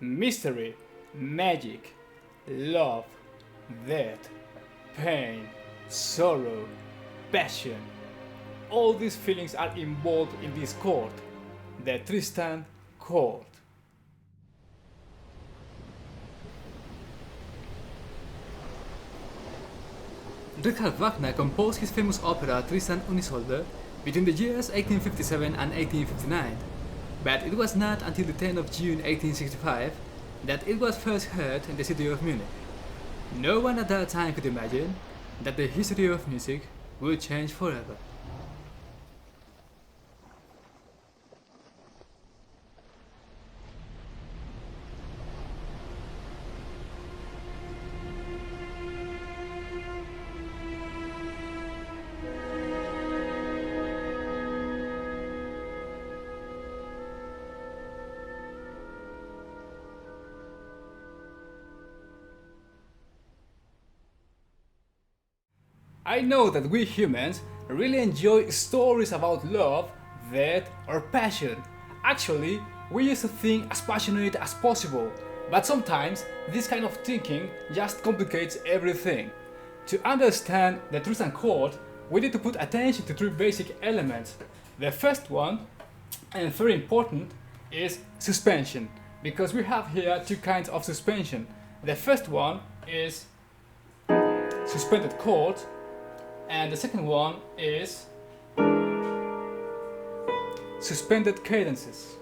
mystery, magic, love, death, pain, sorrow, passion. All these feelings are involved in this chord, the Tristan chord. Richard Wagner composed his famous opera Tristan und Isolde between the years 1857 and 1859, but it was not until the 10th of June 1865 that it was first heard in the city of Munich. No one at that time could imagine that the history of music would change forever. I know that we humans really enjoy stories about love, death, or passion. Actually, we used to think as passionate as possible, but sometimes this kind of thinking just complicates everything. To understand the Tristan chord, we need to put attention to three basic elements. The first one, and very important, is suspension, because we have here two kinds of suspension. The first one is suspended chords, and the second one is suspended cadences.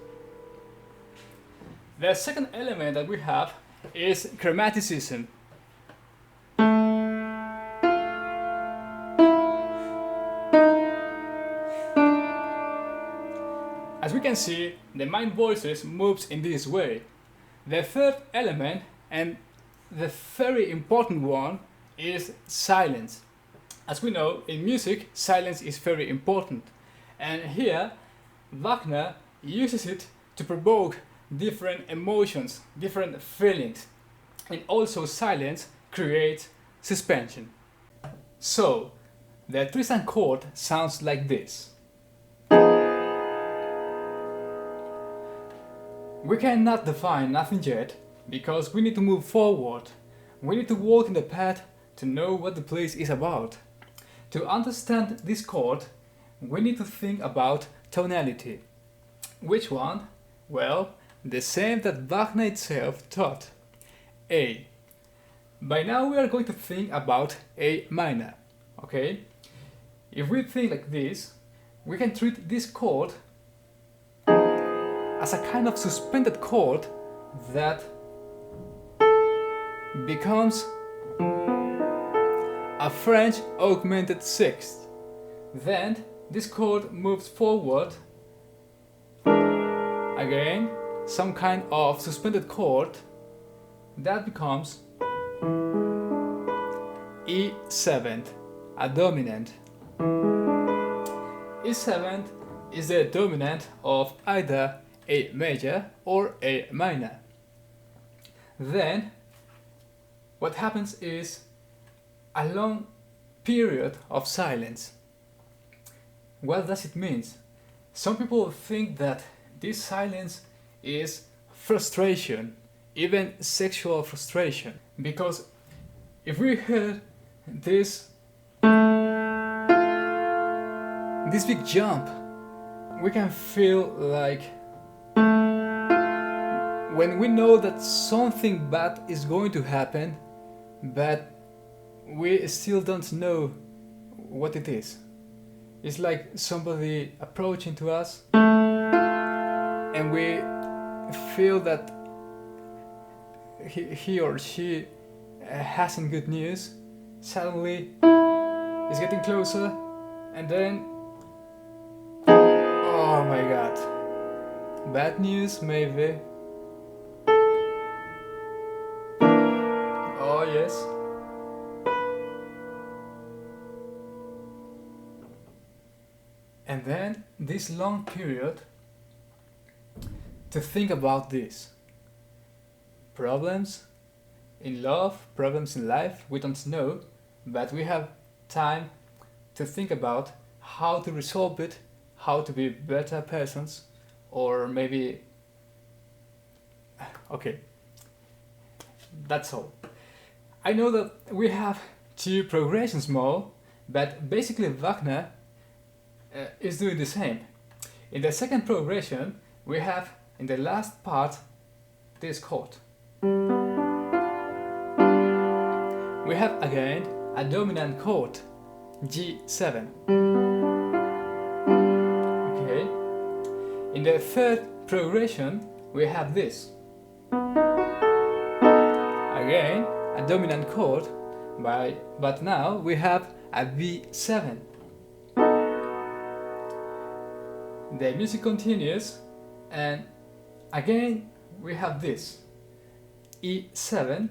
The second element that we have is chromaticism. As we can see, the main voices moves in this way. The third element, and the very important one, is silence. As we know, in music, silence is very important. And here, Wagner uses it to provoke different emotions, different feelings. And also silence creates suspension. So, the Tristan chord sounds like this. We cannot define nothing yet, because we need to move forward. We need to walk in the path to know what the place is about. To understand this chord, we need to think about tonality. Which one? Well, the same that Wagner itself taught. A. By now we are going to think about A minor, okay? If we think like this, we can treat this chord as a kind of suspended chord that becomes a French augmented sixth. Then this chord moves forward, again some kind of suspended chord that becomes E7, a dominant. E7 is the dominant of either A major or A minor. Then what happens is a long period of silence. What does it mean? Some people think that this silence is frustration, even sexual frustration, because if we hear this big jump, we can feel like when we know that something bad is going to happen, but we still don't know what it is. It's like somebody approaching to us and we feel that he or she has some good news. Suddenly it's getting closer and then, oh my god, bad news maybe. Oh yes. And then this long period to think about this. Problems in love, problems in life, we don't know, but we have time to think about how to resolve it, how to be better persons, or maybe... Okay, That's all. I know that we have two progressions more, but basically Wagner is doing the same. In the second progression, we have in the last part this chord. We have again a dominant chord, G7. Okay. In the third progression, we have this. Again, a dominant chord, but now we have a B7. The music continues, and again we have this E7,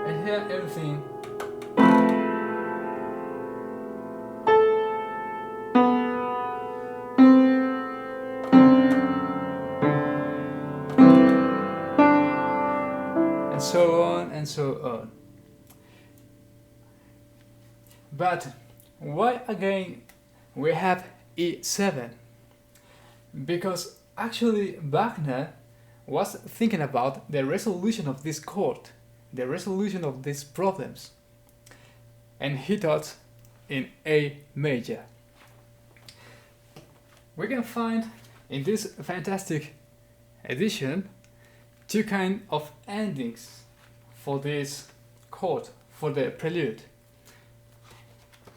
and here everything and so on and so on. But why again we have E7? Because actually Wagner was thinking about the resolution of this chord, the resolution of these problems, and he thought in A major. We can find in this fantastic edition two kinds of endings for this chord, for the prelude.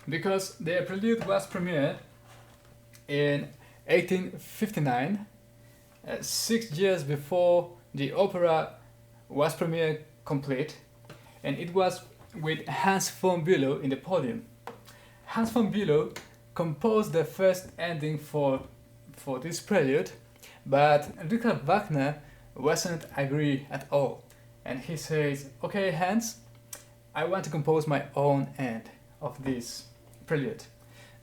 Because the prelude was premiered in 1859, 6 years before the opera was premiered complete, and it was with Hans von Bülow in the podium. Hans von Bülow composed the first ending for this prelude, but Richard Wagner wasn't agree at all, and he says, "Okay, Hans, I want to compose my own end of this prelude,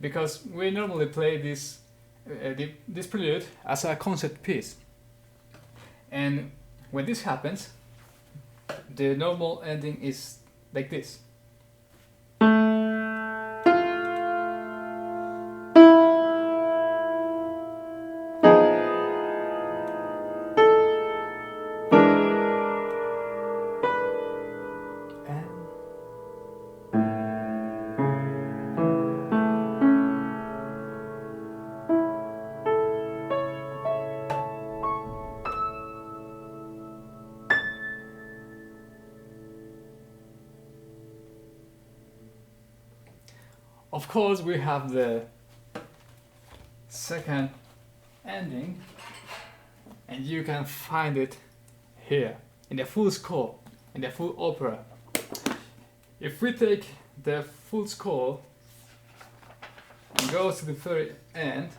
because we normally play this prelude as a concert piece, and when this happens, the normal ending is like this." Of course, we have the second ending, and you can find it here in the full score, in the full opera. If we take the full score and go to the very end,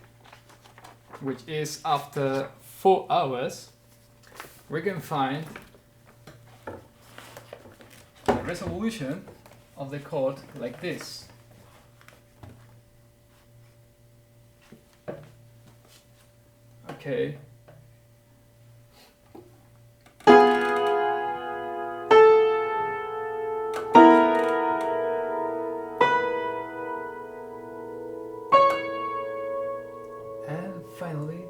which is after 4 hours, we can find the resolution of the chord like this. Okay. And finally,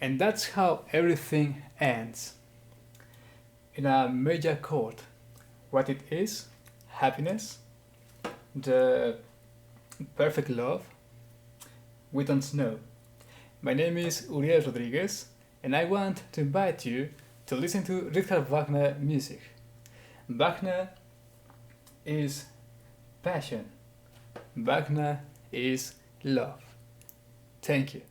and that's how everything ends. In a major chord. What it is, happiness, the perfect love, we don't know. My name is Uriel Rodríguez, and I want to invite you to listen to Richard Wagner music. Wagner is passion. Wagner is love. Thank you.